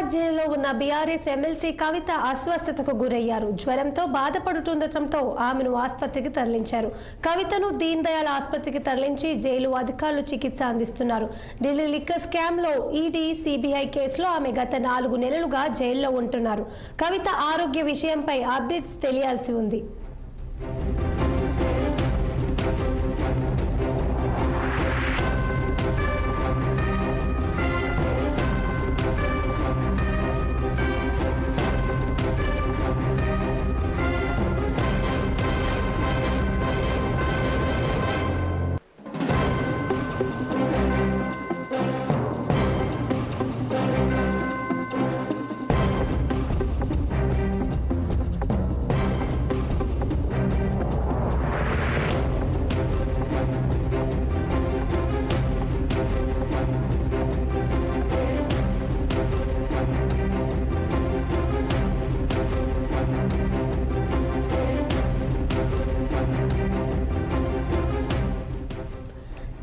తీహార్ జైలులో ఉన్న BRS MLC కవిత అస్వస్థతకు గురయ్యారు. జ్వరంతో బాధపడుతుండటంతో ఆమెను ఆసుపత్రికి తరలించారు. కవితను దీన్ దయాళ్ ఆసుపత్రికి తరలించి జైలు అధికారులు చికిత్స అందిస్తున్నారు. ఢిల్లీ లిక్కర్ స్కామ్ లో ఈడీ, సిబిఐ కేసులో ఆమె గత 4 నెలలుగా జైల్లో ఉంటున్నారు. కవిత ఆరోగ్య విషయంపై అప్డేట్స్ తెలియాల్సి ఉంది.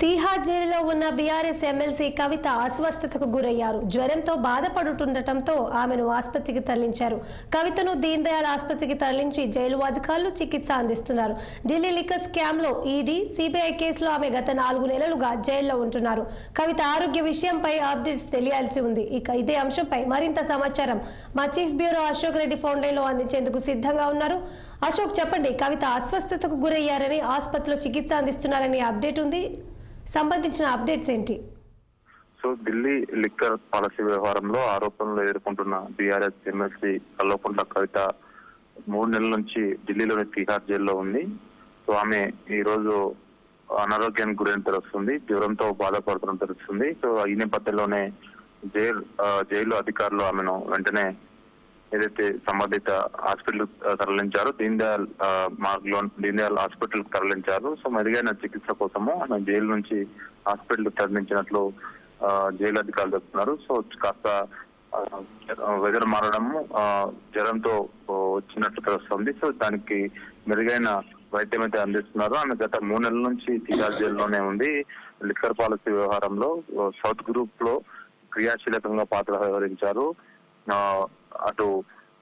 తీహార్ జైలులో ఉన్న బీఆర్ఎస్ ఎమ్మెల్సీ కవిత అస్వస్థతకు గురయ్యారు. జ్వరంతో బాధపడుతుండటంతో ఆమెను ఆసుపత్రికి తరలించారు. కవితను దీన్ దయాళ్ ఆసుపత్రికి తరలించి జైలు అధికారులు చికిత్స అందిస్తున్నారు. ఢిల్లీ లిక్కర్ స్కామ్ లో ఈడీ, సిబిఐ కేసులో ఆమె గత 4 నెలలుగా జైల్లో ఉంటున్నారు. కవిత ఆరోగ్య విషయంపై అప్డేట్స్ తెలియాల్సి ఉంది. ఇక ఇదే అంశంపై మరింత సమాచారం మా chief bureau Ashok Reddy phone line లో అందించేందుకు సిద్ధంగా ఉన్నారు. అశోక్, చెప్పండి, కవిత అస్వస్థతకు గురయ్యారని, ఆసుపత్రిలో చికిత్స అందిస్తున్నారని అప్డేట్ ఉంది. సంబంధించిన అప్డేట్స్ ఏంటి? సో ఢిల్లీ లిక్కర్ పాలసీ వ్యవహారంలో ఆరోపణలు ఎదుర్కొంటున్న బీఆర్ఎస్ ఎమ్మెల్సీ కల్వకుంట్ల కవిత 3 నెలల నుంచి ఢిల్లీలోని తీహార్ జైల్లో ఉంది. సో ఆమె ఈ రోజు అనారోగ్యానికి గురైన తెలుస్తుంది, జ్వరంతో బాధపడుతున్న తెలుస్తుంది. సో ఈ నేపథ్యంలోనే జైలు అధికారులు ఆమెను వెంటనే ఏదైతే సంబంధిత హాస్పిటల్ తరలించారు, దీన్ దయాళ్ హాస్పిటల్ తరలించారు. సో మెరుగైన చికిత్స కోసము ఆమె జైలు నుంచి హాస్పిటల్ తరలించినట్లు జైలు అధికారులు చెప్తున్నారు. సో కాస్త వెదర్ మారడము, జ్వరంతో వచ్చినట్లు తెలుస్తుంది. సో దానికి మెరుగైన వైద్యం అయితే అందిస్తున్నారు. ఆమె గత 3 నెలల నుంచి తీహార్ జైల్లోనే ఉంది. లిక్కర్ పాలసీ వ్యవహారంలో సౌత్ గ్రూప్ లో క్రియాశీలకంగా పాత్ర వ్యవహరించారు. అటు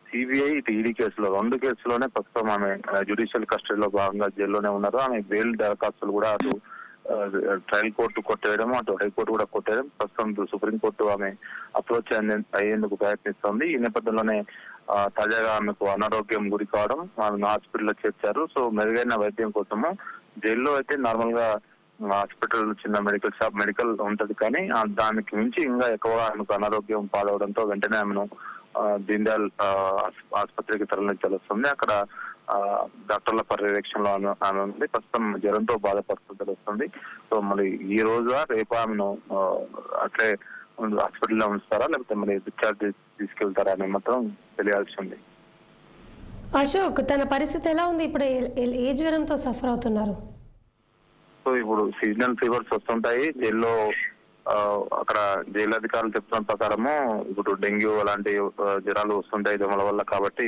సిబిఐ, ఇటు ఈడీ కేసులో 2 కేసుల్లోనే ప్రస్తుతం ఆమె జ్యుడిషియల్ కస్టడీలో భాగంగా జైల్లోనే ఉన్నారు. ఆమె బెయిల్ దరఖాస్తులు కూడా అటు ట్రయల్ కోర్టు కొట్టేయడం, అటు హైకోర్టు కూడా కొట్టేయడం, ప్రస్తుతం సుప్రీంకోర్టు ఆమె అప్రోచ్ అయ్యేందుకు ప్రయత్నిస్తోంది. ఈ నేపథ్యంలోనే తాజాగా ఆమెకు అనారోగ్యం గురి కావడం, ఆమెను హాస్పిటల్లో చేర్చారు. సో మెరుగైన వైద్యం కోసము జైల్లో అయితే నార్మల్ గా హాస్పిటల్ చిన్న మెడికల్ ఉంటది, కానీ దానికి మించి ఇంకా ఎక్కువగా ఆమెకు అనారోగ్యం పాలవడంతో వెంటనే ఆమెను దీన్ దయాళ్ ఆసుపత్రికి తరలించాల్సి వస్తుంది. అక్కడ డాక్టర్ల పర్యవేక్షణలో ఆమె ఉంది. ప్రస్తుతం జ్వరంతో బాధపడుతూ తెలుస్తుంది. సో మరి ఈ రోజు రేపు ఆమెను అట్లే హాస్పిటల్లో ఉంచుతారా, లేకపోతే మరి డిశ్చార్జ్ తీసుకెళ్తారా అని మాత్రం తెలియాల్సి ఉంది. అశోక్, తన పరిస్థితి ఎలా ఉంది ఇప్పుడు? ఏ జ్వరంతో సఫర్ అవుతున్నారు? సో ఇప్పుడు సీజనల్ ఫీవర్స్ వస్తుంటాయి జైల్లో. అక్కడ జైలు అధికారులు చెప్తున్న ప్రకారము ఇప్పుడు డెంగ్యూ అలాంటి జ్వరాలు వస్తుంటాయి దోమల వల్ల. కాబట్టి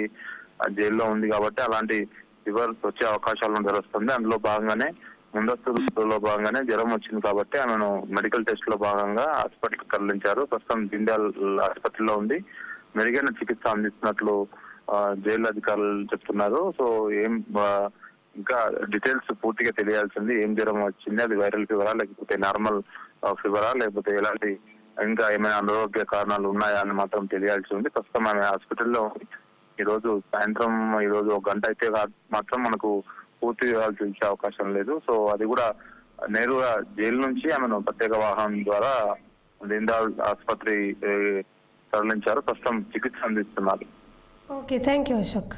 జైల్లో ఉంది కాబట్టి అలాంటి ఫీవర్స్ వచ్చే అవకాశాలు తెలుస్తుంది. అందులో భాగంగానే ముందస్తులో భాగంగానే జ్వరం వచ్చింది కాబట్టి ఆమెను మెడికల్ టెస్ట్ లో భాగంగా హాస్పిటల్కి తరలించారు. ప్రస్తుతం దీన్ దయాళ్ హాస్పిటల్లో ఉంది. మెరుగైన చికిత్స అందిస్తున్నట్లు జైలు అధికారులు చెప్తున్నారు. సో ఇంకా డీటెయిల్స్ పూర్తిగా తెలియాల్సింది. ఏం జ్వరం వచ్చింది, అది వైరల్ ఫీవరా, లేకపోతే నార్మల్ ఫీవరా, లేకపోతే ఎలాంటి ఇంకా ఏమైనా అనారోగ్య కారణాలు ఉన్నాయా అని మాత్రం తెలియాల్సి ఉంది. ప్రస్తుతం ఆమె హాస్పిటల్లో ఈ రోజు సాయంత్రం 1 గంట అయితే మాత్రం మనకు పూర్తి వివరాలు తెలిసే అవకాశం లేదు. సో అది కూడా నేరుగా జైలు నుంచి ఆమెను ప్రత్యేక వాహనం ద్వారా దీన్ దయాళ్ ఆసుపత్రి తరలించారు. ప్రస్తుతం చికిత్స అందిస్తున్నారు. Okay, thank you Ashok.